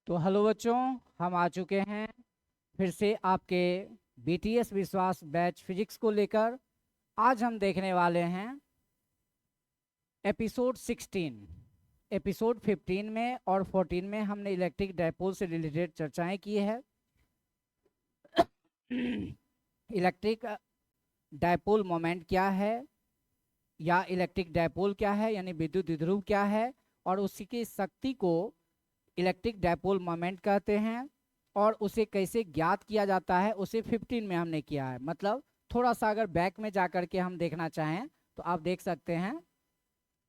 तो हेलो बच्चों, हम आ चुके हैं फिर से आपके बीटीएस विश्वास बैच फिजिक्स को लेकर। आज हम देखने वाले हैं एपिसोड 16। एपिसोड 15 में और 14 में हमने इलेक्ट्रिक डायपोल से रिलेटेड चर्चाएं की है। इलेक्ट्रिक डायपोल मोमेंट क्या है या इलेक्ट्रिक डायपोल क्या है, यानी विद्युत द्विध्रुव क्या है, और उसकी शक्ति को इलेक्ट्रिक डायपोल मोमेंट कहते हैं। और उसे कैसे ज्ञात किया जाता है उसे 15 में हमने किया है। मतलब थोड़ा सा अगर बैक में जा करके हम देखना चाहें तो आप देख सकते हैं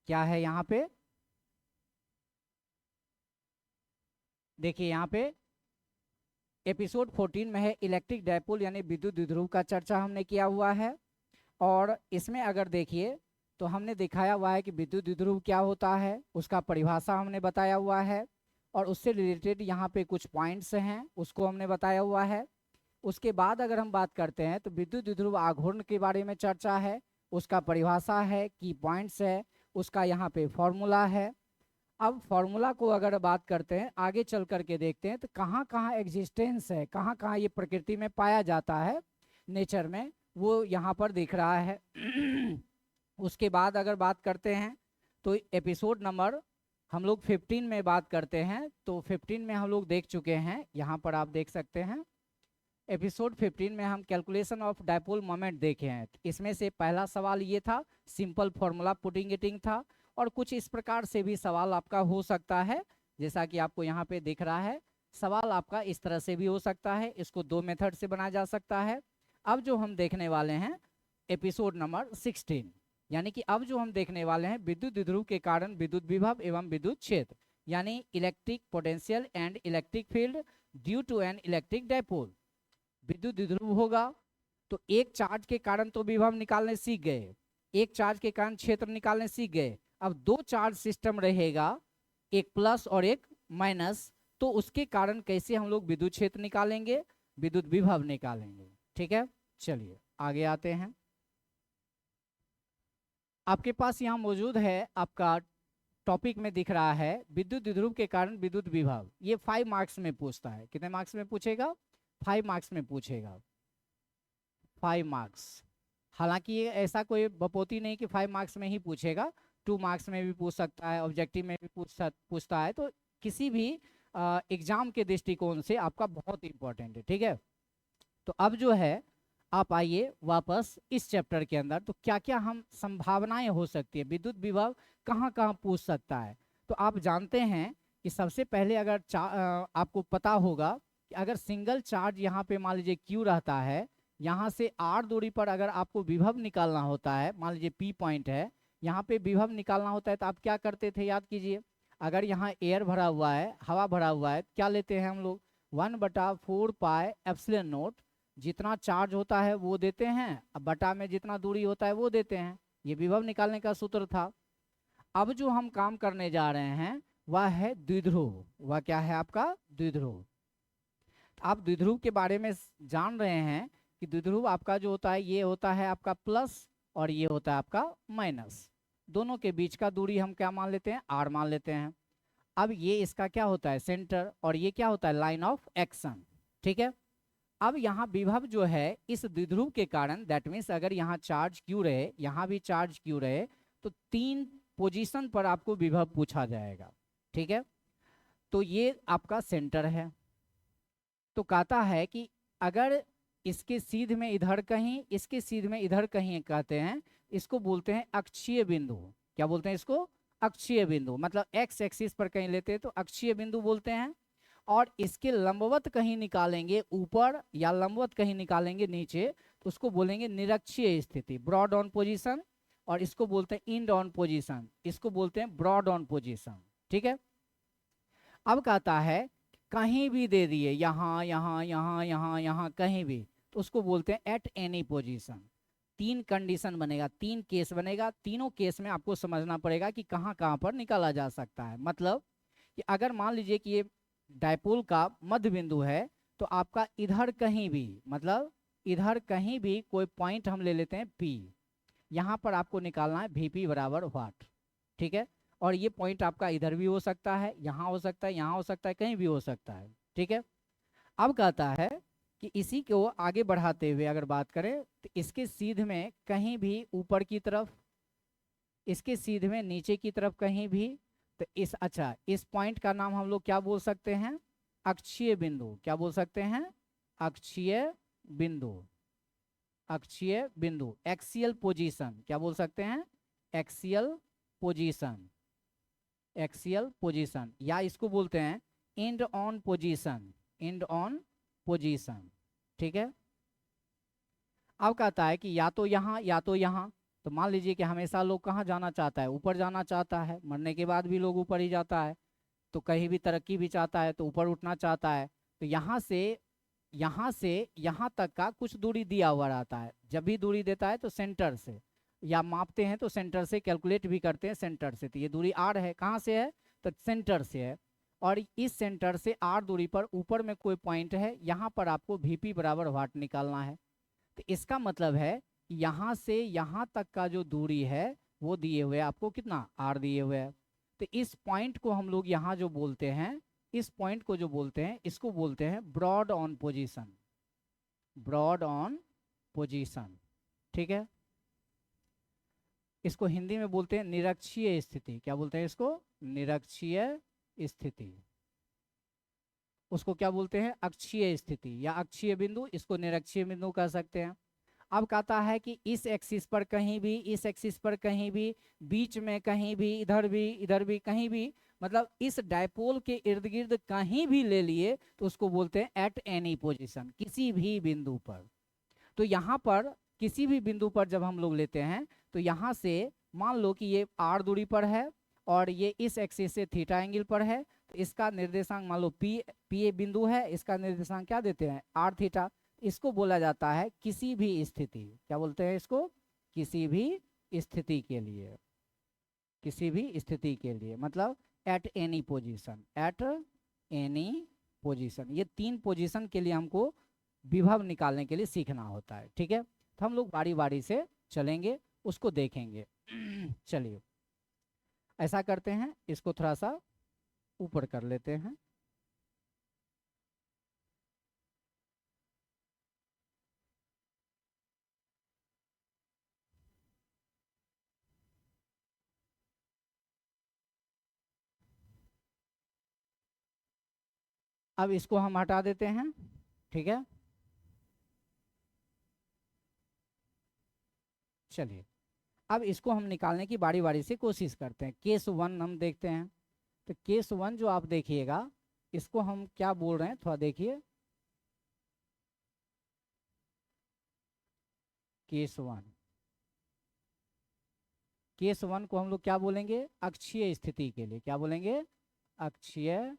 क्या है यहाँ पे। देखिए यहाँ पे एपिसोड 14 में है इलेक्ट्रिक डायपोल यानी विद्युत द्विध्रुव का चर्चा हमने किया हुआ है। और इसमें अगर देखिए तो हमने दिखाया हुआ है कि विद्युत द्विध्रुव क्या होता है, उसका परिभाषा हमने बताया हुआ है। और उससे रिलेटेड यहाँ पे कुछ पॉइंट्स हैं, उसको हमने बताया हुआ है। उसके बाद अगर हम बात करते हैं तो विद्युत द्विध्रुव आघूर्ण के बारे में चर्चा है, उसका परिभाषा है, की पॉइंट्स है, उसका यहाँ पे फॉर्मूला है। अब फॉर्मूला को अगर बात करते हैं आगे चल करके देखते हैं तो कहाँ कहाँ एग्जिस्टेंस है, कहाँ कहाँ ये प्रकृति में पाया जाता है, नेचर में, वो यहाँ पर दिख रहा है। उसके बाद अगर बात करते हैं तो एपिसोड नंबर हम लोग 15 में बात करते हैं। तो 15 में हम लोग देख चुके हैं, यहाँ पर आप देख सकते हैं। एपिसोड 15 में हम कैलकुलेशन ऑफ डायपोल मोमेंट देखे हैं। इसमें से पहला सवाल ये था, सिंपल फॉर्मूला पुटिंग इटिंग था। और कुछ इस प्रकार से भी सवाल आपका हो सकता है, जैसा कि आपको यहाँ पे दिख रहा है। सवाल आपका इस तरह से भी हो सकता है, इसको दो मेथड से बनाया जा सकता है। अब जो हम देखने वाले हैं एपिसोड नंबर 16, यानी कि अब जो हम देखने वाले हैं विद्युत द्विध्रुव के कारण विद्युत विभव एवं विद्युत क्षेत्र, यानी electric potential and electric field due to an electric dipole. विद्युत द्विध्रुव होगा तो एक चार्ज के कारण तो विभव निकालने सीख गए, एक चार्ज के कारण क्षेत्र निकालने सीख गए। अब दो चार्ज सिस्टम रहेगा, एक प्लस और एक माइनस, तो उसके कारण कैसे हम लोग विद्युत क्षेत्र निकालेंगे, विद्युत विभव निकालेंगे। ठीक है, चलिए आगे आते हैं। आपके पास यहाँ मौजूद है, आपका टॉपिक में दिख रहा है विद्युत द्विध्रुव के कारण विद्युत विभव। ये 5 मार्क्स में पूछता है। कितने मार्क्स में पूछेगा? 5 मार्क्स में पूछेगा, 5 मार्क्स। हालांकि ये ऐसा कोई बपोती नहीं कि 5 मार्क्स में ही पूछेगा, 2 मार्क्स में भी पूछ सकता है, ऑब्जेक्टिव में भी पूछता है। तो किसी भी एग्जाम के दृष्टिकोण से आपका बहुत इंपॉर्टेंट है। ठीक है, तो अब जो है आप आइए वापस इस चैप्टर के अंदर। तो क्या क्या हम संभावनाएं हो सकती है, विद्युत विभव कहाँ कहाँ पूछ सकता है। तो आप जानते हैं कि सबसे पहले अगर आपको पता होगा कि अगर सिंगल चार्ज यहाँ पे मान लीजिए क्यू रहता है, यहाँ से आर दूरी पर अगर आपको विभव निकालना होता है, मान लीजिए पी पॉइंट है, यहाँ पे विभव निकालना होता है, तो आप क्या करते थे, याद कीजिए। अगर यहाँ एयर भरा हुआ है, हवा भरा हुआ है, क्या लेते हैं हम लोग, 1/4 पाई एप्सिलॉन नोट। जितना चार्ज होता है वो देते हैं, अब बटा में जितना दूरी होता है वो देते हैं। ये विभव निकालने का सूत्र था। अब जो हम काम करने जा रहे हैं वह है द्विध्रुव। वह क्या है आपका? द्विध्रुव। आप द्विध्रुव के बारे में जान रहे हैं कि द्विध्रुव आपका जो होता है ये होता है आपका प्लस और ये होता है आपका माइनस। दोनों के बीच का दूरी हम क्या मान लेते हैं? आर मान लेते हैं। अब ये इसका क्या होता है? सेंटर। और ये क्या होता है? Line of action. ठीक है, अब यहाँ विभव जो है इस द्विध्रुव के कारण, दैट मीन्स अगर यहाँ चार्ज क्यू रहे, यहाँ भी चार्ज क्यू रहे, तो 3 पोजीशन पर आपको विभव पूछा जाएगा। ठीक है, तो ये आपका सेंटर है। तो कहता है कि अगर इसके सीध में इधर कहीं, इसके सीध में इधर कहीं, कहते हैं इसको बोलते हैं अक्षीय बिंदु। क्या बोलते हैं इसको? अक्षीय बिंदु। मतलब एक्स एक्सिस पर कहीं लेते हैं तो अक्षीय बिंदु बोलते हैं। और इसके लंबवत कहीं निकालेंगे ऊपर या लंबवत कहीं निकालेंगे नीचे तो उसको बोलेंगे निरक्षीय स्थिति, ब्रॉड ऑन पोजीशन। और इसको बोलते हैं इंड ऑन पोजीशन, इसको बोलते हैं ब्रॉड ऑन पोजीशन। ठीक है, अब कहता है कहीं भी दे दिए, यहाँ यहाँ यहाँ यहाँ यहाँ कहीं भी, तो उसको बोलते हैं एट एनी पोजीशन। 3 कंडीशन बनेगा, 3 केस बनेगा। तीनों केस में आपको समझना पड़ेगा कि कहाँ कहाँ पर निकाला जा सकता है। मतलब कि अगर मान लीजिए कि ये डायपोल का मध्य बिंदु है, तो आपका इधर कहीं भी, मतलब इधर कहीं भी कोई पॉइंट हम ले लेते हैं P, यहाँ पर आपको निकालना है Vp बराबर वाट। ठीक है, और ये पॉइंट आपका इधर भी हो सकता है, यहाँ हो सकता है, यहाँ हो सकता है, कहीं भी हो सकता है, ठीक है। अब कहता है कि इसी को आगे बढ़ाते हुए अगर बात करें तो इसके सीध में कहीं भी ऊपर की तरफ, इसके सीध में नीचे की तरफ कहीं भी, तो इस अच्छा इस पॉइंट का नाम हम लोग क्या बोल सकते हैं, अक्षीय बिंदु। क्या बोल सकते हैं, अक्षीय बिंदु। अक्षीय बिंदु, एक्सियल पोजीशन, क्या बोल सकते हैं, एक्सियल पोजीशन। एक्सियल पोजीशन, या इसको बोलते हैं and on position, and on position, ठीक है। अब कहता है कि या तो यहाँ या तो यहाँ, तो मान लीजिए कि हमेशा लोग कहाँ जाना चाहता है, ऊपर जाना चाहता है, मरने के बाद भी लोग ऊपर ही जाता है, तो कहीं भी तरक्की भी चाहता है तो ऊपर उठना चाहता है। तो यहाँ से यहाँ तक का कुछ दूरी दिया हुआ रहता है। जब भी दूरी देता है तो सेंटर से, या मापते हैं तो सेंटर से कैलकुलेट भी करते हैं सेंटर से, तो ये दूरी आर है, कहाँ से है, तो सेंटर से है। और इस सेंटर से आर दूरी पर ऊपर में कोई पॉइंट है, यहाँ पर आपको वीपी बराबर वाट निकालना है। तो इसका मतलब है कि यहाँ से यहाँ तक का जो दूरी है वो दिए हुए आपको कितना, आर दिए हुए है। तो इस पॉइंट को हम लोग यहाँ जो बोलते हैं, इस पॉइंट को जो बोलते हैं, इसको बोलते हैं broad on position, broad on position, ठीक है। इसको हिंदी में बोलते हैं निरक्षीय स्थिति। क्या बोलते हैं इसको, निरक्षीय स्थिति। उसको क्या बोलते हैं, अक्षीय स्थिति या अक्षीय बिंदु, इसको निरक्षीय बिंदु कह सकते हैं। अब कहता है कि इस एक्सिस पर कहीं भी, इस एक्सिस पर कहीं भी, बीच में कहीं भी, इधर भी कहीं भी, मतलब इस डायपोल के इर्द गिर्द कहीं भी ले लिए तो उसको बोलते हैं एट एनी पोजीशन, किसी भी बिंदु पर। तो यहाँ पर किसी भी बिंदु पर जब हम लोग लेते हैं तो यहाँ से मान लो कि ये आर दूरी पर है और ये इस एक्सिस से थीटा एंगल पर है, तो इसका निर्देशांक मान लो पी ए बिंदु है, इसका निर्देशांक क्या देते हैं, आर थीटा। इसको बोला जाता है किसी भी स्थिति, क्या बोलते हैं इसको, किसी भी स्थिति के लिए, किसी भी स्थिति के लिए, मतलब at any position, at any position. ये 3 पोजीशन के लिए हमको विभव निकालने के लिए सीखना होता है, ठीक है। तो हम लोग बारी बारी से चलेंगे, उसको देखेंगे। चलिए ऐसा करते हैं, इसको थोड़ा सा ऊपर कर लेते हैं। अब इसको हम हटा देते हैं, ठीक है। चलिए अब इसको हम निकालने की बारी बारी से कोशिश करते हैं। केस 1 हम देखते हैं। तो केस 1 जो आप देखिएगा, इसको हम क्या बोल रहे हैं थोड़ा देखिए। केस 1, केस 1 को हम लोग क्या बोलेंगे, अक्षीय स्थिति के लिए। क्या बोलेंगे, अक्षीय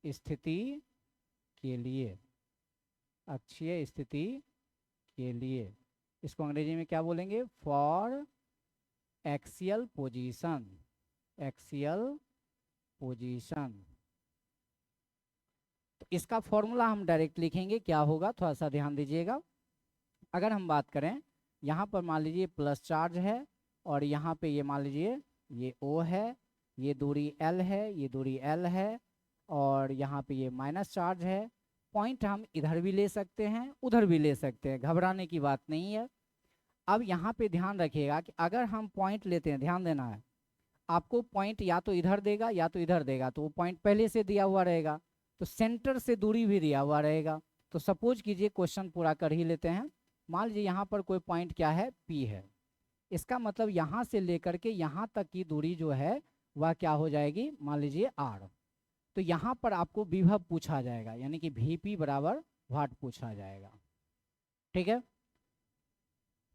स्थिति के लिए, अक्षीय स्थिति के लिए। इसको अंग्रेजी में क्या बोलेंगे, for axial position, axial position. तो इसका फॉर्मूला हम डायरेक्ट लिखेंगे, क्या होगा थोड़ा सा ध्यान दीजिएगा। अगर हम बात करें, यहाँ पर मान लीजिए प्लस चार्ज है और यहाँ पे ये मान लीजिए ये O है, ये दूरी L है, ये दूरी L है, और यहाँ पे ये माइनस चार्ज है। पॉइंट हम इधर भी ले सकते हैं, उधर भी ले सकते हैं, घबराने की बात नहीं है। अब यहाँ पे ध्यान रखिएगा कि अगर हम पॉइंट लेते हैं, ध्यान देना है, आपको पॉइंट या तो इधर देगा या तो इधर देगा, तो वो पॉइंट पहले से दिया हुआ रहेगा, तो सेंटर से दूरी भी दिया हुआ रहेगा। तो सपोज कीजिए क्वेश्चन पूरा कर ही लेते हैं। मान लीजिए यहाँ पर कोई पॉइंट क्या है, P है। इसका मतलब यहाँ से लेकर के यहाँ तक की दूरी जो है वह क्या हो जाएगी, मान लीजिए R। तो यहाँ पर आपको विभव पूछा जाएगा, यानी कि VP बराबर वाट पूछा जाएगा, ठीक है।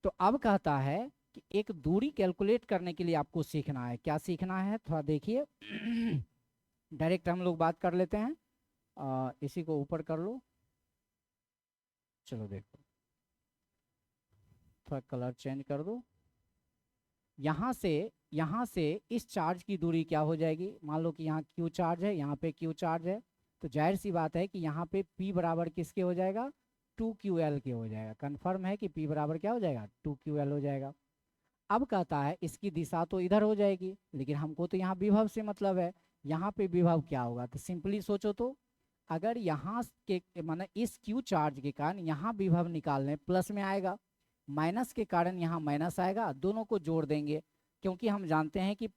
तो अब कहता है कि एक दूरी कैलकुलेट करने के लिए आपको सीखना है। क्या सीखना है थोड़ा देखिए। डायरेक्ट हम लोग बात कर लेते हैं। इसी को ऊपर कर लो, चलो देखो, थोड़ा कलर चेंज कर दो। यहाँ से इस चार्ज की दूरी क्या हो जाएगी, मान लो कि यहाँ Q चार्ज है, यहाँ पे Q चार्ज है, तो जाहिर सी बात है कि यहाँ पे P बराबर किसके हो जाएगा, 2QL के हो जाएगा। कन्फर्म है कि P बराबर क्या हो जाएगा, 2QL हो जाएगा। अब कहता है इसकी दिशा तो इधर हो जाएगी, लेकिन हमको तो यहाँ विभव से मतलब है, यहाँ पे विभव क्या होगा, तो सिंपली सोचो तो अगर यहाँ के माने इस क्यू चार्ज के कारण यहाँ विभव निकालने प्लस में आएगा, माइनस के कारण यहाँ माइनस आएगा, दोनों को जोड़ देंगे, क्योंकि हम जानते हैं कि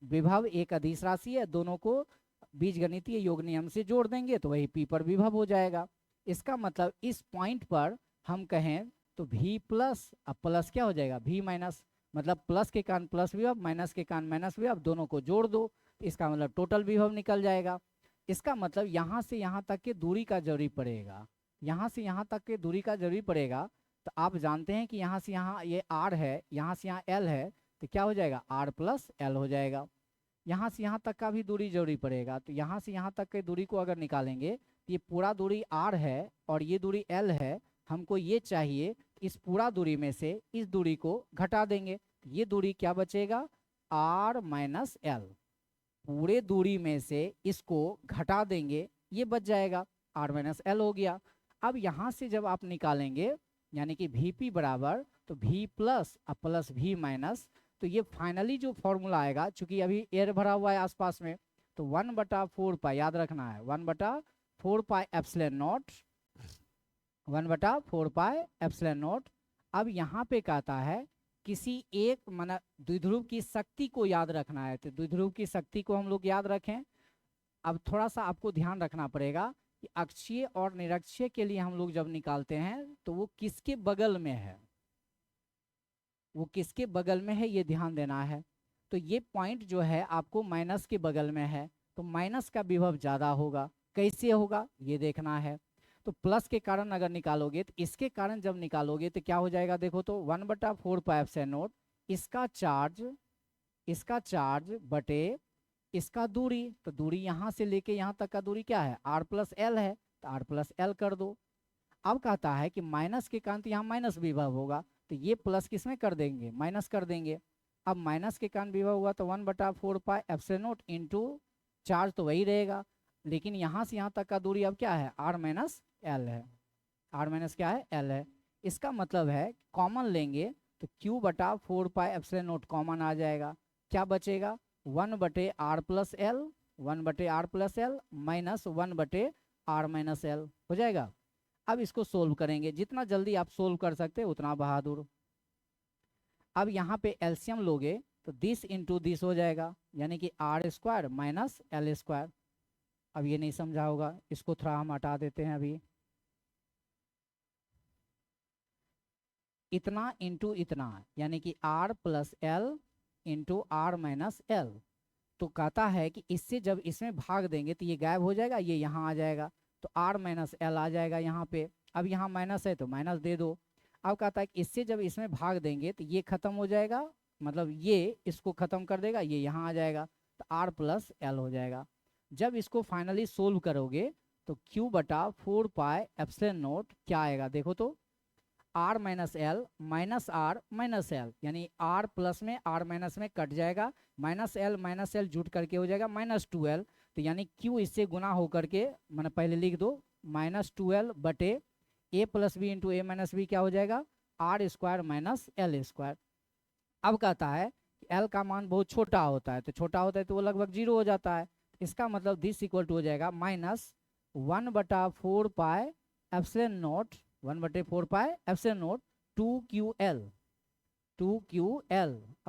विभव एक अदिश राशि है, दोनों को बीजगणितीय योग नियम से जोड़ देंगे तो वही पी पर विभव हो जाएगा। इसका मतलब इस पॉइंट पर हम कहें तो v प्लस, अब प्लस क्या हो जाएगा v माइनस, मतलब प्लस के कारण प्लस विभव, माइनस के कारण माइनस विभव, दोनों को जोड़ दो, इसका मतलब टोटल विभव निकल जाएगा। इसका मतलब यहाँ से यहाँ तक के दूरी का जरूरी पड़ेगा, यहाँ से यहाँ तक के दूरी का जरूरी पड़ेगा। तो आप जानते हैं कि यहाँ से यहाँ ये r है, यहाँ से यहाँ l है, तो क्या हो जाएगा r प्लस l हो जाएगा। यहाँ से यहाँ तक का भी दूरी जरूरी पड़ेगा, तो यहाँ से यहाँ तक के दूरी को अगर निकालेंगे तो ये पूरा दूरी r है और ये दूरी l है, हमको ये चाहिए, इस पूरा दूरी में से इस दूरी को घटा देंगे, ये दूरी क्या बचेगा r माइनस l, पूरे दूरी में से इसको घटा देंगे, ये बच जाएगा r माइनस l हो गया। अब यहाँ से जब आप निकालेंगे यानी कि Vp बराबर तो v प्लस अब प्लस v माइनस, तो ये फाइनली जो फॉर्मूला आएगा, चूंकि अभी एयर भरा हुआ है आसपास में, तो 1/4 याद रखना है 1/4 एप्सिलॉन नॉट, 1/4 एप्सिलॉन नॉट। अब यहाँ पे कहता है किसी एक माना द्विध्रुव की शक्ति को याद रखना है, तो द्विध्रुव की शक्ति को हम लोग याद रखें। अब थोड़ा सा आपको ध्यान रखना पड़ेगा कि अक्षीय और निरक्षीय के लिए हम लोग जब निकालते हैं तो वो किसके बगल में है, वो किसके बगल में है ये ध्यान देना है। तो ये पॉइंट जो है आपको माइनस के बगल में है, तो माइनस का विभव ज़्यादा होगा, कैसे होगा ये देखना है। तो प्लस के कारण अगर निकालोगे तो इसके कारण जब निकालोगे तो क्या हो जाएगा, देखो तो 1/4 एप्सिलॉन नॉट, इसका चार्ज बटे इसका दूरी, तो दूरी यहाँ से लेके यहाँ तक का दूरी क्या है r प्लस एल है, तो r प्लस एल कर दो। अब कहता है कि माइनस के कारण तो यहाँ माइनस विभव होगा, तो ये प्लस किसमें कर देंगे माइनस कर देंगे। अब माइनस के कारण विभव हुआ तो 1/4 एप्सिलॉन नॉट इंटू चार्ज तो वही रहेगा, लेकिन यहाँ से यहाँ तक का दूरी अब क्या है r माइनस एल है, r माइनस क्या है एल है। इसका मतलब है कॉमन लेंगे तो q/4 एप्सिलॉन नॉट कॉमन आ जाएगा, क्या बचेगा 1/r plus L, 1/r plus L minus 1/r minus L हो जाएगा। अब इसको सोल्व करेंगे, जितना जल्दी आप सोल्व कर सकते हैं उतना बहादुर। अब यहाँ पे एलसीएम लोगे तो दिस इंटू दिस हो जाएगा, यानी कि r² माइनस l²। अब ये नहीं समझा होगा, इसको थोड़ा हम हटा देते हैं अभी, इतना इंटू इतना यानी कि r plus L into r minus L. तो कहता है कि इससे जब इसमें भाग देंगे तो ये गायब हो जाएगा, ये यहाँ आ जाएगा, तो r माइनस एल आ जाएगा यहाँ पे। अब यहाँ माइनस है तो माइनस दे दो। अब कहता है कि इससे जब इसमें भाग देंगे तो ये खत्म हो जाएगा, मतलब ये इसको खत्म कर देगा, ये यहाँ आ जाएगा, तो r प्लस एल हो जाएगा। जब इसको फाइनली सोल्व करोगे तो q/4 एप्सिलॉन नॉट क्या आएगा, देखो तो r minus L minus R minus L, यानी r प्लस में r माइनस में कट जाएगा, माइनस एल जुट करके हो जाएगा -2l, तो यानी q इससे गुना होकर के मैंने पहले लिख दो -2l बटे a plus B into A minus B क्या हो जाएगा r² माइनस l²। अब कहता है l का मान बहुत छोटा होता है, तो छोटा होता है तो वो लगभग 0 हो जाता है, इसका मतलब दिस इक्वल टू हो जाएगा -1/4 epsilon not 1/4 epsilon not 2ql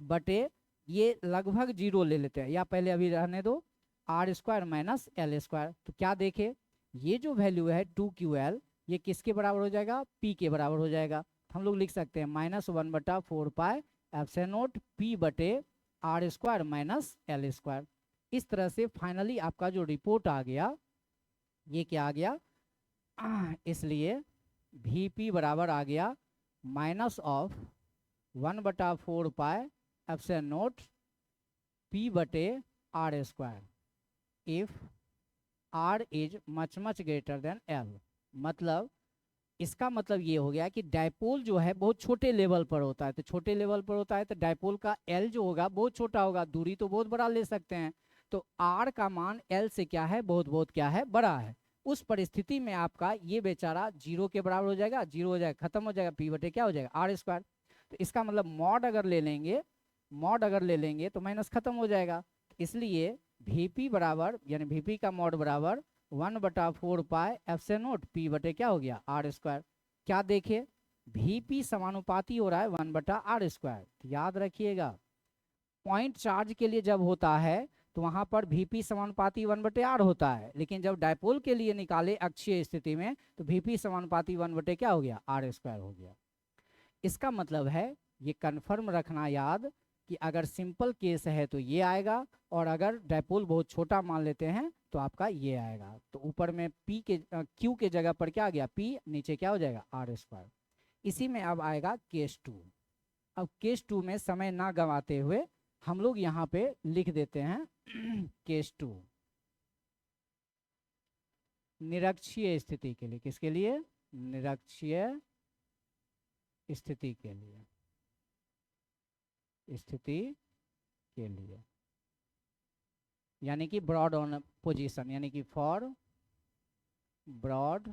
बटे ये लगभग 0 ले लेते हैं, या पहले अभी रहने दो r² माइनस l²। तो क्या देखे ये जो वैल्यू है 2ql ये किसके बराबर हो जाएगा p के बराबर हो जाएगा। हम लोग लिख सकते हैं -1/4 एप्सिलॉन नॉट p बटे r² माइनस l²। इस तरह से फाइनली आपका जो रिपोर्ट आ गया ये क्या आ गया, इसलिए Vp बराबर आ गया -1/4 एप्सिलॉन नॉट p बटे r², if r is much greater than l। मतलब इसका मतलब ये हो गया कि डायपोल जो है बहुत छोटे लेवल पर होता है, तो छोटे लेवल पर होता है तो डायपोल का l जो होगा बहुत छोटा होगा, दूरी तो बहुत बड़ा ले सकते हैं, तो r का मान l से क्या है बहुत क्या है बड़ा है। उस परिस्थिति में आपका ये बेचारा 0 के बराबर हो जाएगा, 0 हो जाएगा, खत्म हो जाएगा, p बटे क्या हो जाएगा r²। तो इसका मतलब मॉड अगर ले लेंगे तो माइनस खत्म हो जाएगा। इसलिए Vp बराबर यानी Vp का मॉड बराबर 1/4 पाई एप्सिलॉन पी बटे क्या हो गया आर स्क्वायर। क्या देखे Vp समानुपाती हो रहा है 1/r²। याद रखिएगा पॉइंट चार्ज के लिए जब होता है तो वहां पर Vp समानुपाती 1/r होता है, लेकिन जब डायपोल के लिए निकाले अक्षीय स्थिति में तो Vp समानुपाती 1 क्या हो गया r² हो गया। इसका मतलब है ये कंफर्म रखना याद कि अगर सिंपल केस है तो ये आएगा, और अगर डायपोल बहुत छोटा मान लेते हैं तो आपका ये आएगा। तो ऊपर में Q के जगह पर क्या आ गया P, नीचे क्या हो जाएगा r²। इसी में अब आएगा केस 2। अब केस 2 में समय ना गंवाते हुए हम लोग यहाँ पे लिख देते हैं केस 2 निरक्षीय स्थिति के लिए। किसके लिए? निरक्षीय स्थिति के लिए, यानी कि ब्रॉड ऑन पोजीशन, यानी कि फॉर ब्रॉड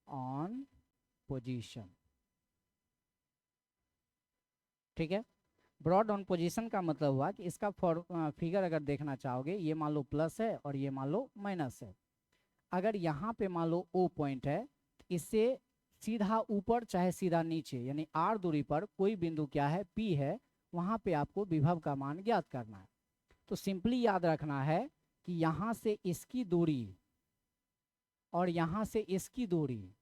ऑन पोजीशन। ठीक है, ब्रॉड ऑन पोजीशन का मतलब हुआ कि इसका फिगर अगर देखना चाहोगे, ये मान लो प्लस है और ये मान लो माइनस है। अगर यहाँ पे मान लो O पॉइंट है, इससे सीधा ऊपर चाहे सीधा नीचे यानी R दूरी पर कोई बिंदु क्या है P है, वहाँ पे आपको विभव का मान ज्ञात करना है। तो सिंपली याद रखना है कि यहाँ से इसकी दूरी और यहाँ से इसकी दूरी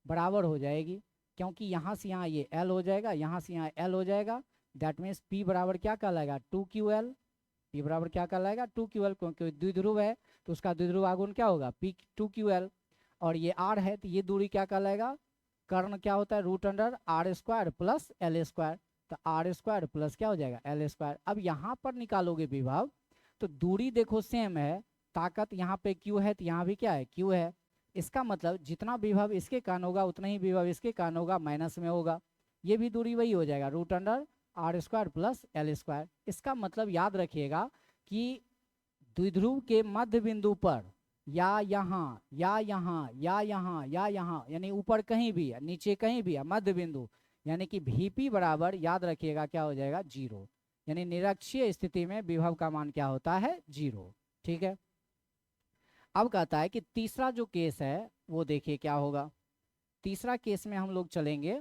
बराबर हो जाएगी, क्योंकि यहाँ से यहाँ ये L हो जाएगा, यहाँ से यहाँ L हो जाएगा। दैट मीन्स P बराबर क्या कहलाएगा 2QL। P बराबर क्या कहलाएगा 2QL, क्योंकि द्विध्रुव है तो उसका द्विध्रुव आघूर्ण क्या होगा P 2QL। और ये R है तो ये दूरी क्या कहलाएगा, कर्ण क्या होता है √r² प्लस L²। तो r² प्लस क्या हो जाएगा L²। अब यहाँ पर निकालोगे विभव तो दूरी देखो सेम है, ताकत यहाँ पे Q है तो यहाँ भी क्या है Q है। इसका मतलब जितना विभव इसके कारण होगा उतना ही विभव इसके कारण होगा, माइनस में होगा। ये भी दूरी वही हो जाएगा √r² प्लस L²। इसका मतलब याद रखिएगा कि द्विध्रुव के मध्य बिंदु पर या यहाँ या यहाँ या यहाँ या यहाँ, यानी ऊपर कहीं भी है नीचे कहीं भी है मध्य बिंदु, यानी कि Vp बराबर याद रखिएगा क्या हो जाएगा 0। यानी निरक्षीय स्थिति में विभव का मान क्या होता है 0। ठीक है, अब कहता है कि तीसरा जो केस है वो देखिए क्या होगा। तीसरा केस में हम लोग चलेंगे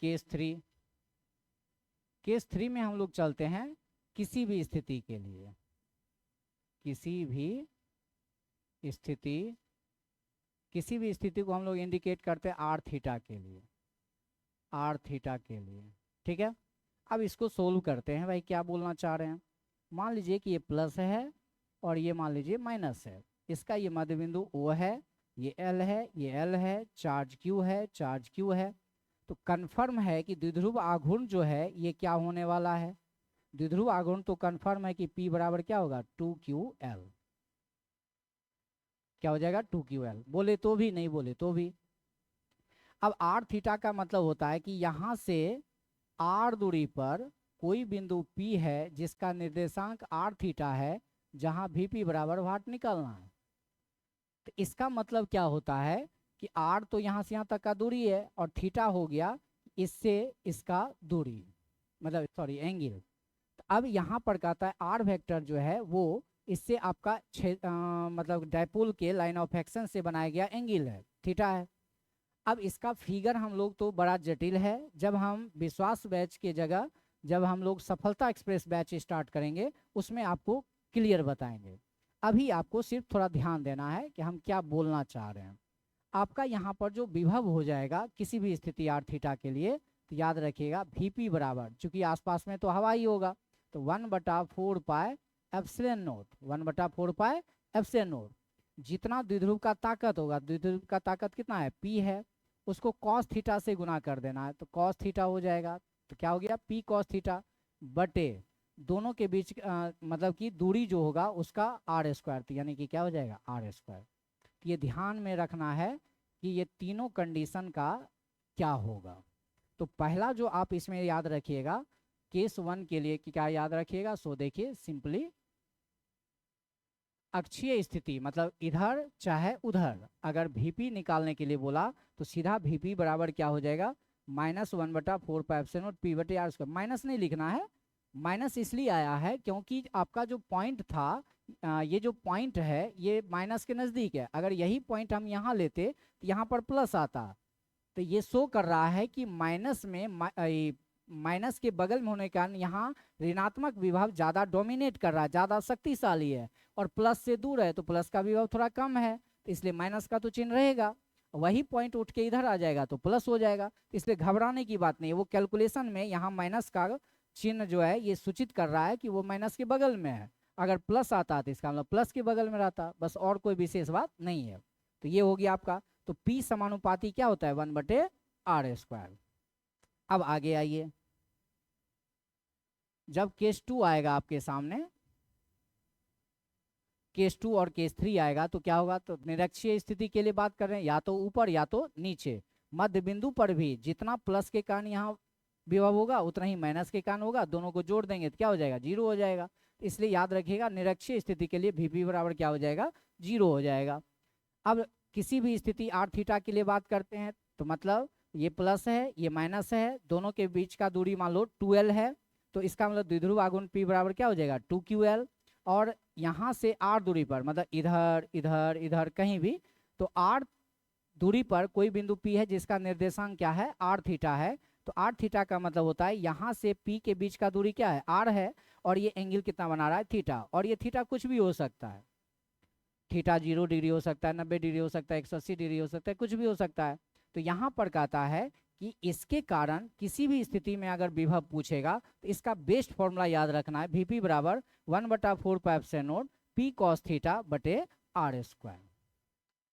केस 3। केस 3 में हम लोग चलते हैं किसी भी स्थिति के लिए, किसी भी स्थिति को हम लोग इंडिकेट करते हैं r थीटा के लिए, ठीक है। अब इसको सोल्व करते हैं। भाई क्या बोलना चाह रहे हैं, मान लीजिए कि ये प्लस है और ये मान लीजिए माइनस है। इसका ये मध्य बिंदु O है, ये L है, ये L है, चार्ज Q है। तो कंफर्म है कि द्विध्रुव आघूर्ण जो है ये क्या होने वाला है, द्विध्रुव आघूर्ण तो कंफर्म है कि P बराबर क्या होगा 2QL। क्या हो जाएगा 2QL, बोले तो भी नहीं बोले तो भी। अब r थीटा का मतलब होता है कि यहाँ से r दूरी पर कोई बिंदु P है जिसका निर्देशांक r थीटा है, जहाँ Vp बराबर वाट निकालना है। तो इसका मतलब क्या होता है कि r तो यहाँ से यहाँ तक का दूरी है और थीटा हो गया इससे इसका दूरी, मतलब सॉरी एंगल। तो अब यहाँ पर कहता है r वेक्टर जो है वो इससे आपका मतलब डायपोल के लाइन ऑफ एक्शन से बनाया गया एंगल है, थीटा है। अब इसका फिगर हम लोग तो बड़ा जटिल है, जब हम विश्वास बैच के जगह जब हम लोग सफलता एक्सप्रेस बैच स्टार्ट करेंगे उसमें आपको क्लियर बताएंगे। अभी आपको सिर्फ थोड़ा ध्यान देना है कि हम क्या बोलना चाह रहे हैं। आपका यहाँ पर जो विभव हो जाएगा किसी भी स्थिति r थीटा के लिए, तो याद रखिएगा Vp बराबर, चूंकि आसपास में तो हवा ही होगा, तो 1/4 pi epsilon not, 1/4 pi epsilon not. जितना द्विध्रुव का ताकत होगा, द्विध्रुव का ताकत कितना है P है, उसको कॉस थीटा से गुना कर देना है, तो कॉस थीटा हो जाएगा। तो क्या हो गया P कॉस थीटा बटे दोनों के बीच मतलब कि दूरी जो होगा उसका r², तो यानी कि क्या हो जाएगा r²। ये ध्यान में रखना है कि ये तीनों कंडीशन का क्या होगा। तो पहला जो आप इसमें याद रखिएगा केस 1 के लिए कि क्या याद रखिएगा, सो देखिए सिंपली अक्षीय स्थिति मतलब इधर चाहे उधर, अगर VP निकालने के लिए बोला तो सीधा VP बराबर क्या हो जाएगा, -1/4πε0 P/r²। माइनस नहीं लिखना है, माइनस इसलिए आया है क्योंकि आपका जो पॉइंट था, ये जो पॉइंट है ये माइनस के नज़दीक है। अगर यही पॉइंट हम यहाँ लेते तो यहाँ पर प्लस आता, तो ये शो कर रहा है कि माइनस में माइनस के बगल में होने के कारण यहाँ ऋणात्मक विभव ज़्यादा डोमिनेट कर रहा है, ज़्यादा शक्तिशाली है, और प्लस से दूर है तो प्लस का विभव थोड़ा कम है, तो इसलिए माइनस का तो चिन्ह रहेगा। वही पॉइंट उठ के इधर आ जाएगा तो प्लस हो जाएगा, इसलिए घबराने की बात नहीं है। वो कैलकुलेशन में यहाँ माइनस का चिन्ह जो है ये सूचित कर रहा है कि वो माइनस के बगल में है। अगर प्लस आता तो इसका मतलब प्लस के बगल में रहता, बस, और कोई विशेष बात नहीं है। तो ये हो गया आपका। तो P समानुपाती क्या होता है, 1/r²। अब आगे आइए, जब केस 2 आएगा आपके सामने, केस 2 और केस 3 आएगा तो क्या होगा, तो निरक्षीय स्थिति के लिए बात कर रहे हैं, या तो ऊपर या तो नीचे। मध्य बिंदु पर भी जितना प्लस के कारण यहाँ विभव होगा उतना ही माइनस के कारण होगा, दोनों को जोड़ देंगे तो क्या हो जाएगा, 0 हो जाएगा। इसलिए याद रखिएगा निरक्षीय स्थिति के लिए VP बराबर क्या हो जाएगा, 0 हो जाएगा। अब किसी भी स्थिति r थीटा के लिए बात करते हैं तो मतलब ये प्लस है ये माइनस है, दोनों के बीच का दूरी मान लो 2l है, तो इसका मतलब द्विध्रुव आघूर्ण P बराबर क्या हो जाएगा, 2ql। और यहाँ से r दूरी पर मतलब इधर इधर इधर कहीं भी, तो r दूरी पर कोई बिंदु P है जिसका निर्देशांक क्या है, r थीटा है। तो r थीटा का मतलब होता है यहाँ से P के बीच का दूरी क्या है, r है, और ये एंगल कितना बना रहा है, थीटा। और ये थीटा कुछ भी हो सकता है, थीटा 0 डिग्री हो सकता है, 90 डिग्री हो सकता है, 180 डिग्री हो सकता है, कुछ भी हो सकता है। तो यहाँ पर कहता है कि इसके कारण किसी भी स्थिति में अगर विभव पूछेगा तो इसका बेस्ट फॉर्मूला याद रखना है, VP बराबर 1/4πε0 P cos थीटा बटे r²,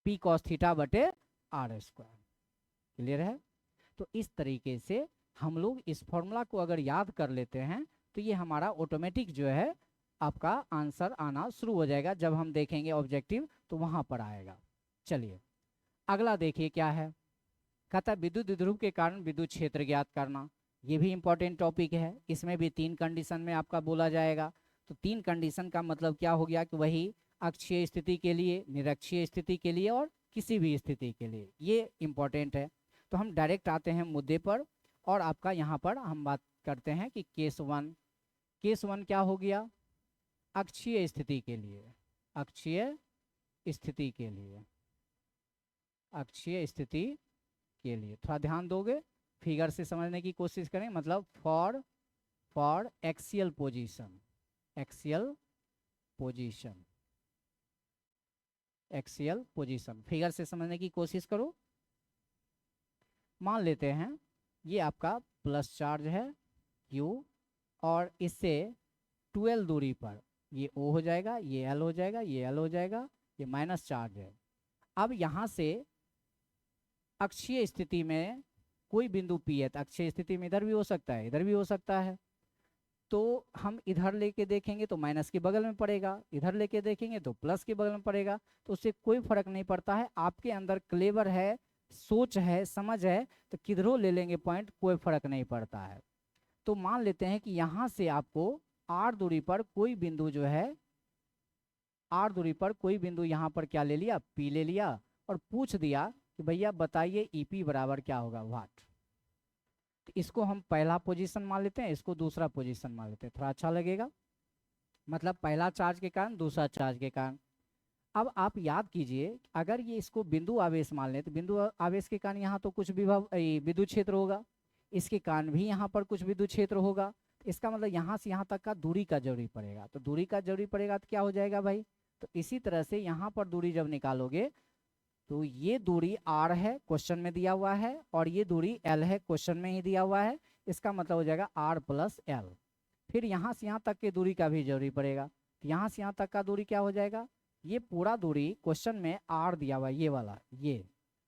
P cos थीटा बटे r²। क्लियर है? तो इस तरीके से हम लोग इस फॉर्मूला को अगर याद कर लेते हैं तो ये हमारा ऑटोमेटिक जो है आपका आंसर आना शुरू हो जाएगा। जब हम देखेंगे ऑब्जेक्टिव तो वहां पर आएगा। चलिए अगला देखिए क्या है, कहता है विद्युत द्विध्रुव के कारण विद्युत क्षेत्र ज्ञात करना। ये भी इंपॉर्टेंट टॉपिक है, इसमें भी 3 कंडीशन में आपका बोला जाएगा। तो 3 कंडीशन का मतलब क्या हो गया कि वही अक्षीय स्थिति के लिए, निरक्षीय स्थिति के लिए और किसी भी स्थिति के लिए, ये इंपॉर्टेंट है। तो हम डायरेक्ट आते हैं मुद्दे पर, और आपका यहाँ पर हम बात करते हैं कि केस 1। केस 1 क्या हो गया, अक्षीय स्थिति के लिए, अक्षीय स्थिति के लिए, अक्षीय स्थिति के लिए थोड़ा ध्यान दोगे, फिगर से समझने की कोशिश करें। मतलब for axial position, axial position, axial position, figure से समझने की कोशिश करो। मान लेते हैं ये आपका प्लस चार्ज है Q, और इससे 12 दूरी पर ये O हो जाएगा, ये L हो जाएगा, ये L हो जाएगा, ये माइनस चार्ज है। अब यहाँ से अक्षीय स्थिति में कोई बिंदु P है, तो अक्षीय स्थिति में इधर भी हो सकता है, इधर भी हो सकता है। तो हम इधर लेके देखेंगे तो माइनस के बगल में पड़ेगा, इधर लेके देखेंगे तो प्लस के बगल में पड़ेगा, तो उससे कोई फर्क नहीं पड़ता है। आपके अंदर क्लेवर है, सोच है, समझ है, तो किधरों ले लेंगे पॉइंट, कोई फर्क नहीं पड़ता है। तो मान लेते हैं कि यहाँ से आपको r दूरी पर कोई बिंदु जो है, r दूरी पर कोई बिंदु यहाँ पर क्या ले लिया, P ले लिया, और पूछ दिया कि भैया बताइए EP बराबर क्या होगा, वाट। तो इसको हम पहला पोजीशन मान लेते हैं, इसको दूसरा पोजीशन मान लेते हैं, थोड़ा अच्छा लगेगा। मतलब पहला चार्ज के कारण, दूसरा चार्ज के कारण। अब आप याद कीजिए, अगर ये इसको बिंदु आवेश मान लें तो बिंदु आवेश के कारण यहाँ तो कुछ विभव विद्युत क्षेत्र होगा, इसके कारण भी यहाँ पर कुछ विद्युत क्षेत्र होगा। इसका मतलब यहाँ से यहाँ तक का दूरी का जरूरी पड़ेगा, तो दूरी का जरूरी पड़ेगा तो क्या हो जाएगा भाई। तो इसी तरह से यहाँ पर दूरी जब निकालोगे तो ये दूरी r है, क्वेश्चन में दिया हुआ है, और ये दूरी l है, क्वेश्चन में ही दिया हुआ है। इसका मतलब हो जाएगा r + l। फिर यहाँ से यहाँ तक की दूरी का भी जरूरी पड़ेगा, तो यहाँ से यहाँ तक का दूरी क्या हो जाएगा, ये पूरा दूरी क्वेश्चन में r दिया हुआ है, ये वाला, ये,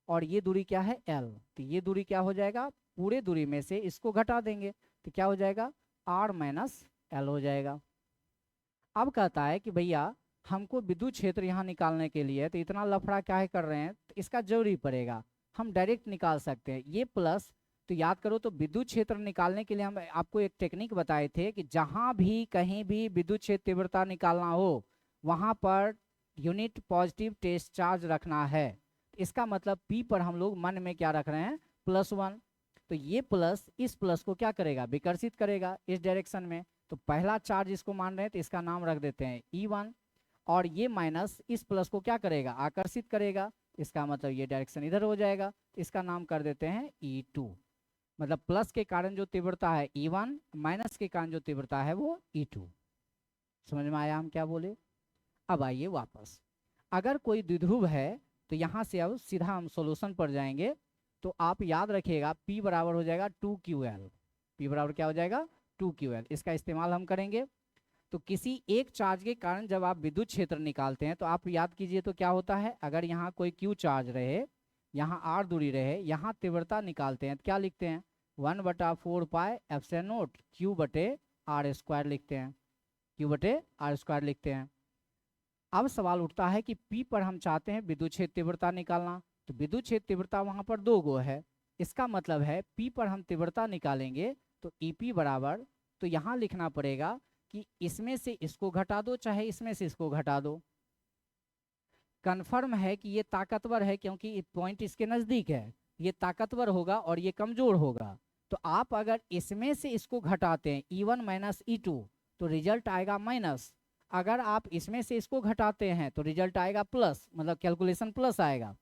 और ये दूरी क्या है l। तो ये दूरी क्या हो जाएगा, पूरे दूरी में से इसको घटा देंगे तो क्या हो जाएगा, r - l हो जाएगा। अब कहता है कि भैया हमको विद्युत क्षेत्र यहाँ निकालने के लिए, तो इतना लफड़ा क्या है कर रहे हैं, तो इसका जरूरी पड़ेगा, हम डायरेक्ट निकाल सकते हैं ये प्लस। तो याद करो, तो विद्युत क्षेत्र निकालने के लिए हम आपको एक टेक्निक बताए थे कि जहाँ भी कहीं भी विद्युत क्षेत्र तीव्रता निकालना हो वहाँ per unit positive test charge रखना है। इसका मतलब P पर हम लोग मन में क्या रख रहे हैं, +1। तो ये प्लस इस प्लस को क्या करेगा, विकर्षित करेगा इस डायरेक्शन में। तो पहला चार्ज इसको मान रहे हैं तो इसका नाम रख देते हैं E1। और ये माइनस इस प्लस को क्या करेगा, आकर्षित करेगा। इसका मतलब ये डायरेक्शन इधर हो जाएगा, इसका नाम कर देते हैं E2। मतलब प्लस के कारण जो तीव्रता है E1, माइनस के कारण जो तीव्रता है वो E2। समझ में आया हम क्या बोले। अब आइए वापस, अगर कोई द्विध्रुव है तो यहाँ से अब सीधा हम सॉल्यूशन पर जाएंगे। तो आप याद रखिएगा P बराबर हो जाएगा 2QL। P बराबर क्या हो जाएगा, 2QL। इसका इस्तेमाल हम करेंगे। तो किसी एक चार्ज के कारण जब आप विद्युत क्षेत्र निकालते हैं तो आप याद कीजिए तो क्या होता है, अगर यहाँ कोई Q चार्ज रहे, यहाँ R दूरी रहे, यहाँ तीव्रता निकालते हैं तो क्या लिखते हैं, 1/4 पाई एप्सिलॉन नॉट Q/r² लिखते हैं, Q/r² लिखते हैं। अब सवाल उठता है कि P पर हम चाहते हैं विद्युत क्षेत्र तीव्रता निकालना। तो विद्युत क्षेत्र तीव्रता वहां पर 2 गो है। इसका मतलब है P पर हम तीव्रता निकालेंगे तो EP बराबर, तो यहाँ लिखना पड़ेगा कि इसमें से इसको घटा दो चाहे इसमें से इसको घटा दो। कन्फर्म है कि ये ताकतवर है क्योंकि पॉइंट इसके नज़दीक है, ये ताकतवर होगा और ये कमजोर होगा। तो आप अगर इसमें से इसको घटाते हैं E1 माइनस E2 तो रिजल्ट आएगा माइनस। अगर आप इसमें से इसको घटाते हैं तो रिजल्ट आएगा प्लस, मतलब कैलकुलेशन प्लस आएगा।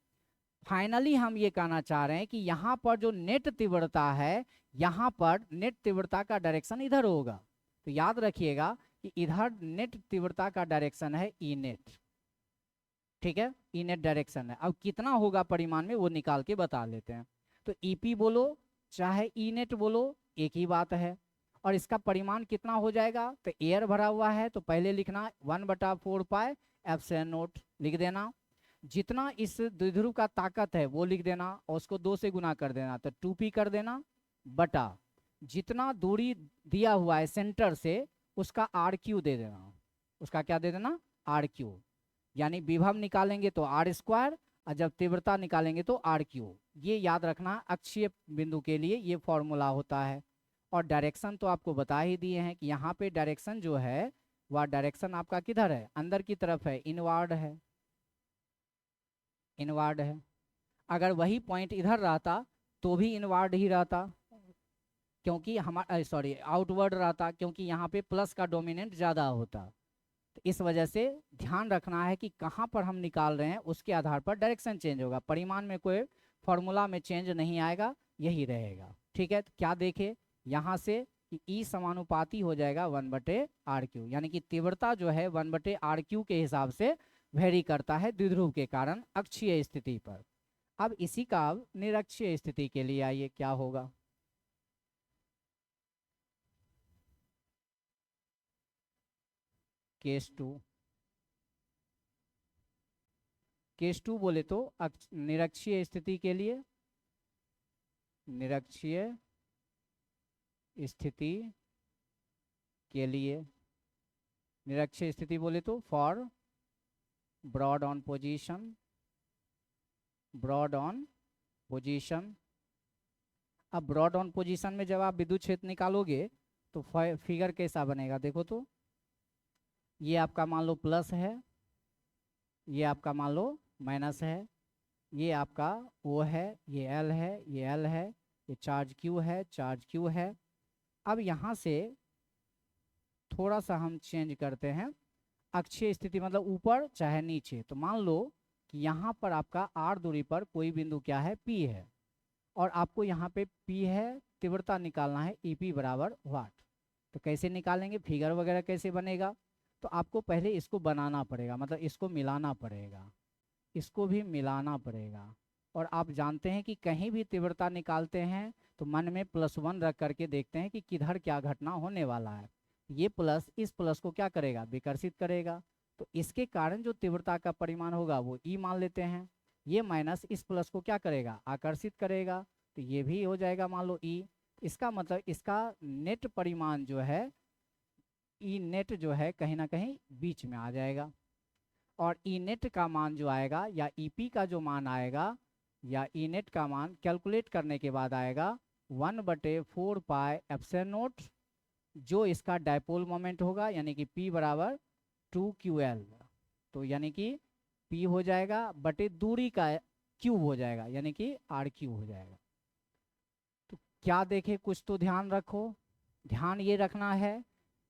फाइनली हम ये कहना चाह रहे हैं कि यहाँ पर जो नेट तीव्रता है, यहाँ पर नेट तीव्रता का डायरेक्शन इधर होगा। तो याद रखिएगा कि इधर नेट तीव्रता का डायरेक्शन है ई नेट। ठीक है, ई नेट डायरेक्शन है। अब कितना होगा परिमाण में वो निकाल के बता लेते हैं। तो ईपी बोलो चाहे ई नेट बोलो एक ही बात है। और इसका परिमाण कितना हो जाएगा, तो एयर भरा हुआ है तो पहले लिखना 1/4 पाई एप्सिलॉन नॉट लिख देना। जितना इस द्विध्रुव का ताकत है वो लिख देना और उसको 2 से गुना कर देना तो 2p कर देना, बटा जितना दूरी दिया हुआ है सेंटर से उसका RQ दे देना। उसका क्या दे देना, RQ। यानी विभव निकालेंगे तो R² और जब तीव्रता निकालेंगे तो RQ। ये याद रखना, अक्षीय बिंदु के लिए ये फॉर्मूला होता है। और डायरेक्शन तो आपको बता ही दिए हैं कि यहाँ पे डायरेक्शन जो है वह डायरेक्शन आपका किधर है, अंदर की तरफ है, इनवार्ड है, इनवार्ड है। अगर वही पॉइंट इधर रहता तो भी इनवार्ड ही रहता, क्योंकि हमारा सॉरी आउटवर्ड रहता, क्योंकि यहाँ पे प्लस का डोमिनेंट ज़्यादा होता। तो इस वजह से ध्यान रखना है कि कहाँ पर हम निकाल रहे हैं उसके आधार पर डायरेक्शन चेंज होगा, परिमाण में कोई फॉर्मूला में चेंज नहीं आएगा, यही रहेगा। ठीक है, तो क्या देखे यहाँ से कि E समानुपाती हो जाएगा 1/RQ, यानी कि तीव्रता जो है 1/RQ के हिसाब से वेरी करता है द्विध्रुव के कारण अक्षीय स्थिति पर। अब इसी का अब निरक्षीय स्थिति के लिए आइए क्या होगा। केस 2 बोले तो निरक्षीय स्थिति के लिए, निरक्षीय स्थिति के लिए, निरक्षीय स्थिति बोले तो for broad on position, broad on position. अब ब्रॉड ऑन पोजीशन में जब आप विद्युत क्षेत्र निकालोगे तो फिगर कैसा बनेगा, देखो तो ये आपका मान लो प्लस है, ये आपका मान लो माइनस है, ये आपका O है, ये L है, ये L है, ये चार्ज Q है, चार्ज Q है। अब यहाँ से थोड़ा सा हम चेंज करते हैं अक्षीय स्थिति, मतलब ऊपर चाहे नीचे। तो मान लो कि यहाँ पर आपका R दूरी पर कोई बिंदु क्या है, P है, और आपको यहाँ पे P है, तीव्रता निकालना है EP बराबर वाट। तो कैसे निकालेंगे, फिगर वगैरह कैसे बनेगा, तो आपको पहले इसको बनाना पड़ेगा, मतलब इसको मिलाना पड़ेगा, इसको भी मिलाना पड़ेगा। और आप जानते हैं कि कहीं भी तीव्रता निकालते हैं तो मन में +1 रख करके देखते हैं कि किधर क्या घटना होने वाला है। ये प्लस इस प्लस को क्या करेगा, विकर्षित करेगा। तो इसके कारण जो तीव्रता का परिमाण होगा वो E मान लेते हैं। ये माइनस इस प्लस को क्या करेगा, आकर्षित करेगा, तो ये भी हो जाएगा मान लो E। इसका मतलब इसका नेट परिमाण जो है E नेट जो है कहीं ना कहीं बीच में आ जाएगा। और ई नेट का मान जो आएगा या EP का जो मान आएगा या ई नेट का मान कैलकुलेट करने के बाद आएगा 1/4 पाई एप्सिलॉन नॉट, जो इसका डायपोल मोमेंट होगा, यानी कि P बराबर 2QL। तो यानी कि p हो जाएगा बटे दूरी का क्यूब हो जाएगा, यानी कि r क्यूब हो जाएगा। तो क्या देखे, कुछ तो ध्यान रखो। ध्यान ये रखना है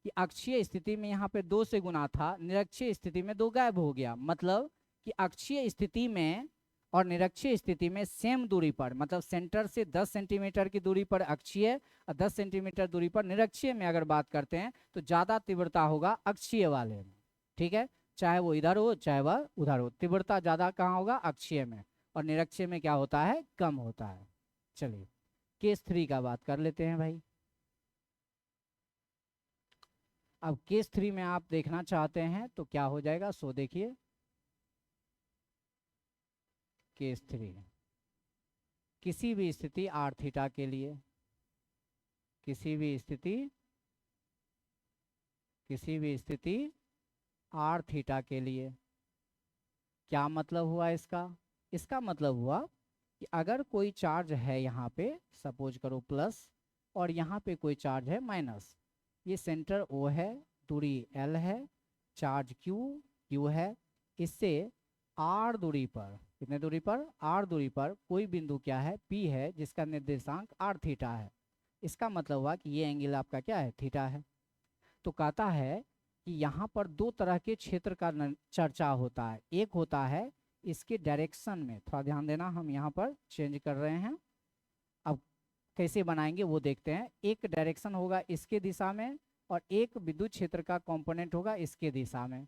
कि अक्षीय स्थिति में यहाँ पे 2 से गुना था, निरक्षीय स्थिति में 2 गायब हो गया। मतलब कि अक्षीय स्थिति में और निरक्षीय स्थिति में सेम दूरी पर, मतलब सेंटर से 10 सेंटीमीटर की दूरी पर अक्षीय और 10 सेंटीमीटर दूरी पर निरक्षीय में अगर बात करते हैं तो ज़्यादा तीव्रता होगा अक्षीय वाले में। ठीक है, चाहे वो इधर हो चाहे वह उधर हो, तीव्रता ज़्यादा कहाँ होगा, अक्षीय में, और निरक्षीय में क्या होता है, कम होता है। चलिए केस 3 का बात कर लेते हैं भाई। अब केस 3 में आप देखना चाहते हैं तो क्या हो जाएगा, सो देखिए केस 3, किसी भी स्थिति आर थीटा के लिए, किसी भी स्थिति आर थीटा के लिए क्या मतलब हुआ इसका, इसका मतलब हुआ कि अगर कोई चार्ज है यहाँ पे, सपोज करो प्लस, और यहाँ पे कोई चार्ज है माइनस, ये सेंटर O है, दूरी L है, चार्ज Q है, इससे R दूरी पर, कितने दूरी पर, R दूरी पर कोई बिंदु क्या है, P है, जिसका निर्देशांक R थीटा है। इसका मतलब हुआ कि ये एंगल आपका क्या है, थीटा है। तो कहता है कि यहाँ पर 2 तरह के क्षेत्र का चर्चा होता है। एक होता है इसके डायरेक्शन में, थोड़ा ध्यान देना, हम यहाँ पर चेंज कर रहे हैं, अब कैसे बनाएंगे वो देखते हैं। एक डायरेक्शन होगा इसके दिशा में और एक विद्युत क्षेत्र का कंपोनेंट होगा इसके दिशा में।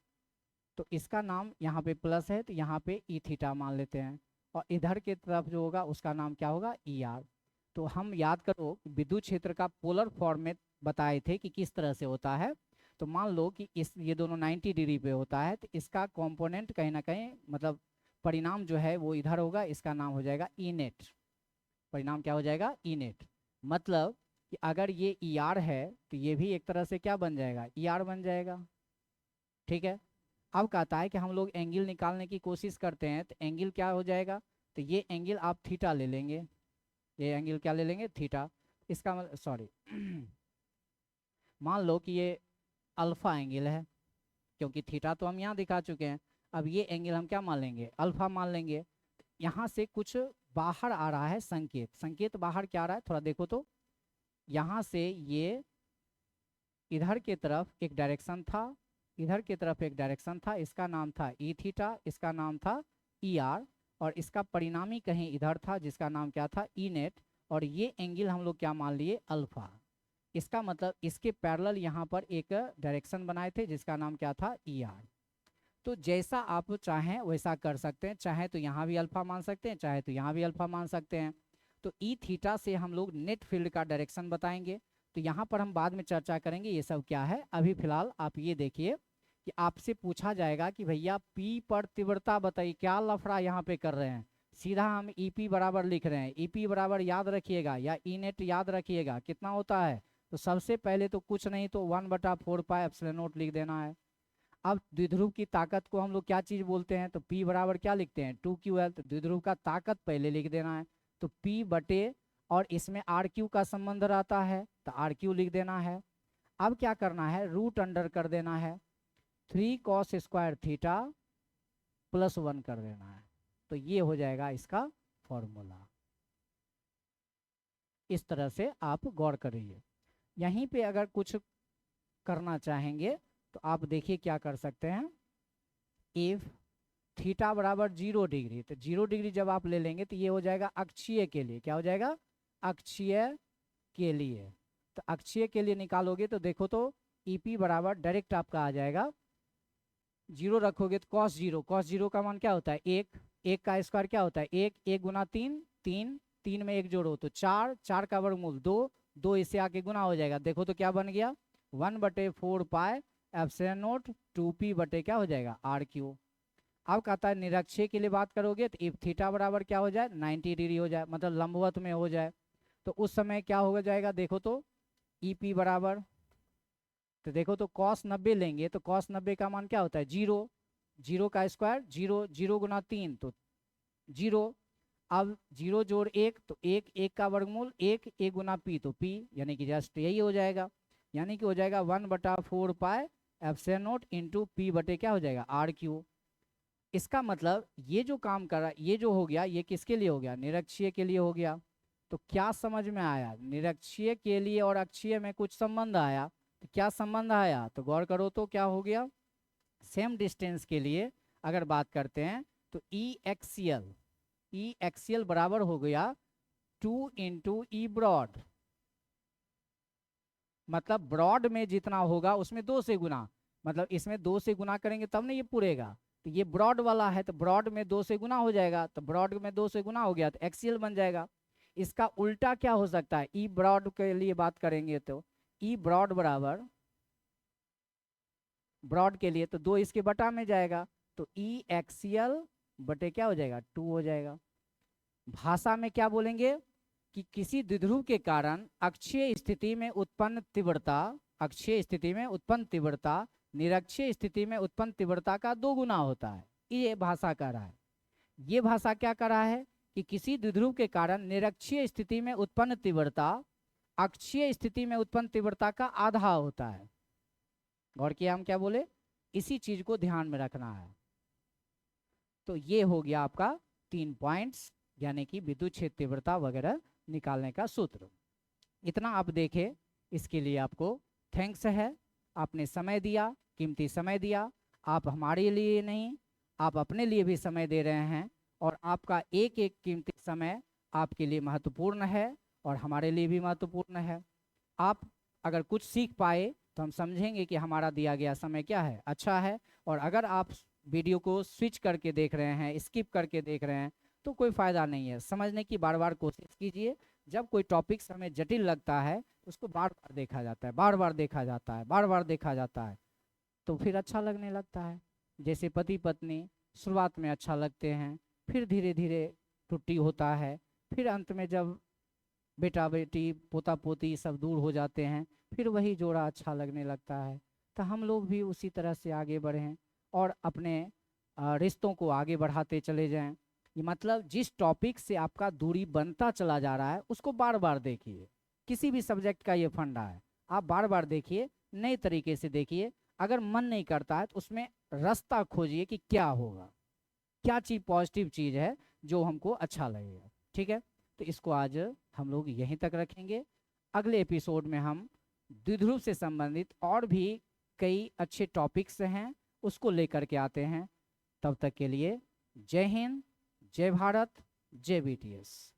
तो इसका नाम यहाँ पे प्लस है तो यहाँ पे ई थीटा मान लेते हैं, और इधर की तरफ जो होगा उसका नाम क्या होगा, ई आर। तो हम याद करो विद्युत क्षेत्र का पोलर फॉर्म में बताए थे कि किस तरह से होता है। तो मान लो कि ये दोनों 90 डिग्री पे होता है, तो इसका कंपोनेंट कहीं ना कहीं, मतलब परिणाम जो है वो इधर होगा, इसका नाम हो जाएगा ई नेट। परिणाम क्या हो जाएगा, ई नेट। मतलब कि अगर ये ई आर है तो ये भी एक तरह से क्या बन जाएगा, ई आर बन जाएगा। ठीक है, अब कहता है कि हम लोग एंगल निकालने की कोशिश करते हैं, तो एंगल क्या हो जाएगा, तो ये एंगल आप थीटा ले लेंगे, ये एंगल क्या ले लेंगे, थीटा। इसका मतलब सॉरी मान लो कि ये अल्फा एंगल है, क्योंकि थीटा तो हम यहाँ दिखा चुके हैं। अब ये एंगल हम क्या मान लेंगे, अल्फा मान लेंगे। यहाँ से कुछ बाहर आ रहा है संकेत, संकेत बाहर क्या आ रहा है, थोड़ा देखो तो, यहाँ से ये इधर की तरफ एक डायरेक्शन था, इधर की तरफ एक डायरेक्शन था, इसका नाम था ई थीटा, इसका नाम था ई आर, और इसका परिणामी कहीं इधर था जिसका नाम क्या था, ई नेट, और ये एंगल हम लोग क्या मान लिए, अल्फा। इसका मतलब इसके पैरेलल यहाँ पर एक डायरेक्शन बनाए थे जिसका नाम क्या था, ई आर। तो जैसा आप चाहें वैसा कर सकते हैं, चाहे तो यहाँ भी अल्फा मान सकते हैं, चाहे तो यहाँ भी अल्फा मान सकते हैं। तो ई थीटा से हम लोग नेट फील्ड का डायरेक्शन बताएंगे, तो यहाँ पर हम बाद में चर्चा करेंगे ये सब क्या है। अभी फिलहाल आप ये देखिए कि आपसे पूछा जाएगा कि भैया पी पर तीव्रता बताइए, क्या लफड़ा यहाँ पे कर रहे हैं, सीधा हम ई पी बराबर लिख रहे हैं। ई पी बराबर याद रखिएगा या ई नेट याद रखिएगा कितना होता है, तो सबसे पहले तो कुछ नहीं तो 1/4 पाई एप्सिलॉन नॉट लिख देना है। अब द्विध्रुव की ताकत को हम लोग क्या चीज बोलते हैं, तो P बराबर क्या लिखते हैं, 2QL। तो द्विध्रुव का ताकत पहले लिख देना है, तो P बटे, और इसमें RQ का संबंध रहता है तो RQ लिख देना है। अब क्या करना है, रूट अंडर कर देना है, 3 cos स्क्वायर थीटा प्लस 1 कर देना है। तो ये हो जाएगा इसका फॉर्मूला। इस तरह से आप गौर करिए। यहीं पे अगर कुछ करना चाहेंगे तो आप देखिए क्या कर सकते हैं, इफ थीटा बराबर 0 डिग्री, तो 0 डिग्री जब आप ले लेंगे तो ये हो जाएगा अक्षीय के लिए, क्या हो जाएगा, अक्षीय के लिए। तो अक्षीय के लिए निकालोगे तो देखो तो ईपी बराबर डायरेक्ट आपका आ जाएगा, 0 रखोगे तो cos 0, cos 0 का मान क्या होता है, 1, 1 का स्क्वायर क्या होता है, 1, 1 गुना 3, 3, 3 में 1 जोड़ो तो 4, 4 का वर्गमूल 2, 2 इससे आके गुना हो जाएगा, देखो तो क्या बन गया, 1/4 पाई एप्सिलॉन नॉट 2p बटे क्या हो जाएगा, RQ। अब कहता है निरक्षीय के लिए बात करोगे तो इफ थीटा बराबर क्या हो जाए, 90 डिग्री हो जाए, मतलब लंबवत में हो जाए, तो उस समय क्या हो जाएगा, देखो तो EP बराबर, तो देखो तो cos 90 लेंगे तो cos 90 का मान क्या होता है, 0, 0 का स्क्वायर 0, 0 गुना 3 तो 0, अब 0 जोड़ 1 तो 1, 1 का वर्गमूल 1, 1 गुना p तो p, यानी कि जस्ट यही हो जाएगा, यानी कि हो जाएगा 1/4 pi epsilon not into p बटे क्या हो जाएगा, RQ। इसका मतलब ये जो काम कर रहा है, ये जो हो गया, ये किसके लिए हो गया, निरक्षीय के लिए हो गया। तो क्या समझ में आया, निरक्षीय के लिए और अक्षीय में कुछ संबंध आया। तो क्या संबंध आया, तो गौर करो तो क्या हो गया, सेम डिस्टेंस के लिए अगर बात करते हैं तो ई एक्सियल बराबर हो गया 2 इंटू ई ब्रॉड। मतलब ब्रॉड में जितना होगा उसमें 2 से गुना, मतलब इसमें 2 से गुना करेंगे तब ना ये पूरेगा। तो ये ब्रॉड वाला है तो ब्रॉड में 2 से गुना हो जाएगा, तो ब्रॉड में 2 से गुना हो गया तो एक्सियल बन जाएगा। इसका उल्टा क्या हो सकता है, ई ब्रॉड के लिए बात करेंगे तो ई ब्रॉड बराबर ब्रॉड के लिए तो 2 इसके बटा में जाएगा, तो ई एक्सियल बटे क्या हो जाएगा, 2 हो जाएगा। भाषा में क्या बोलेंगे कि किसी द्विध्रुव के कारण अक्षीय स्थिति में उत्पन्न तीव्रता, अक्षीय स्थिति में उत्पन्न तीव्रता निरक्षीय स्थिति में उत्पन्न तीव्रता का 2 गुना होता है। ये भाषा कह रहा है। ये भाषा क्या कर रहा है कि किसी द्विध्रुव के कारण निरक्षीय स्थिति में उत्पन्न तीव्रता अक्षीय स्थिति में उत्पन्न तीव्रता का आधा होता है। गौर किया हम क्या बोले, इसी चीज को ध्यान में रखना है। तो ये हो गया आपका 3 पॉइंट्स, यानी कि विद्युत क्षेत्र तीव्रता वगैरह निकालने का सूत्र। इतना आप देखें, इसके लिए आपको थैंक्स है। आपने समय दिया, कीमती समय दिया। आप हमारे लिए नहीं, आप अपने लिए भी समय दे रहे हैं, और आपका एक एक कीमती समय आपके लिए महत्वपूर्ण है और हमारे लिए भी महत्वपूर्ण है। आप अगर कुछ सीख पाए तो हम समझेंगे कि हमारा दिया गया समय क्या है, अच्छा है। और अगर आप वीडियो को स्विच करके देख रहे हैं, स्किप करके देख रहे हैं, तो कोई फ़ायदा नहीं है। समझने की बार बार कोशिश कीजिए। जब कोई टॉपिक हमें जटिल लगता है तो उसको बार बार देखा जाता है, बार बार देखा जाता है, बार बार देखा जाता है, तो फिर अच्छा लगने लगता है। जैसे पति पत्नी शुरुआत में अच्छा लगते हैं, फिर धीरे धीरे त्रुटि होता है, फिर अंत में जब बेटा बेटी पोता पोती सब दूर हो जाते हैं, फिर वही जोड़ा अच्छा लगने लगता है। तो हम लोग भी उसी तरह से आगे बढ़ें और अपने रिश्तों को आगे बढ़ाते चले जाएं। ये मतलब जिस टॉपिक से आपका दूरी बनता चला जा रहा है उसको बार बार देखिए। किसी भी सब्जेक्ट का ये फंडा है, आप बार बार देखिए, नए तरीके से देखिए। अगर मन नहीं करता है तो उसमें रास्ता खोजिए कि क्या होगा, क्या चीज़ पॉजिटिव चीज़ है जो हमको अच्छा लगेगा। ठीक है, तो इसको आज हम लोग यहीं तक रखेंगे। अगले एपिसोड में हम द्विध्रुव से संबंधित और भी कई अच्छे टॉपिक्स हैं, उसको लेकर के आते हैं। तब तक के लिए जय हिंद, जय भारत, जय BTS।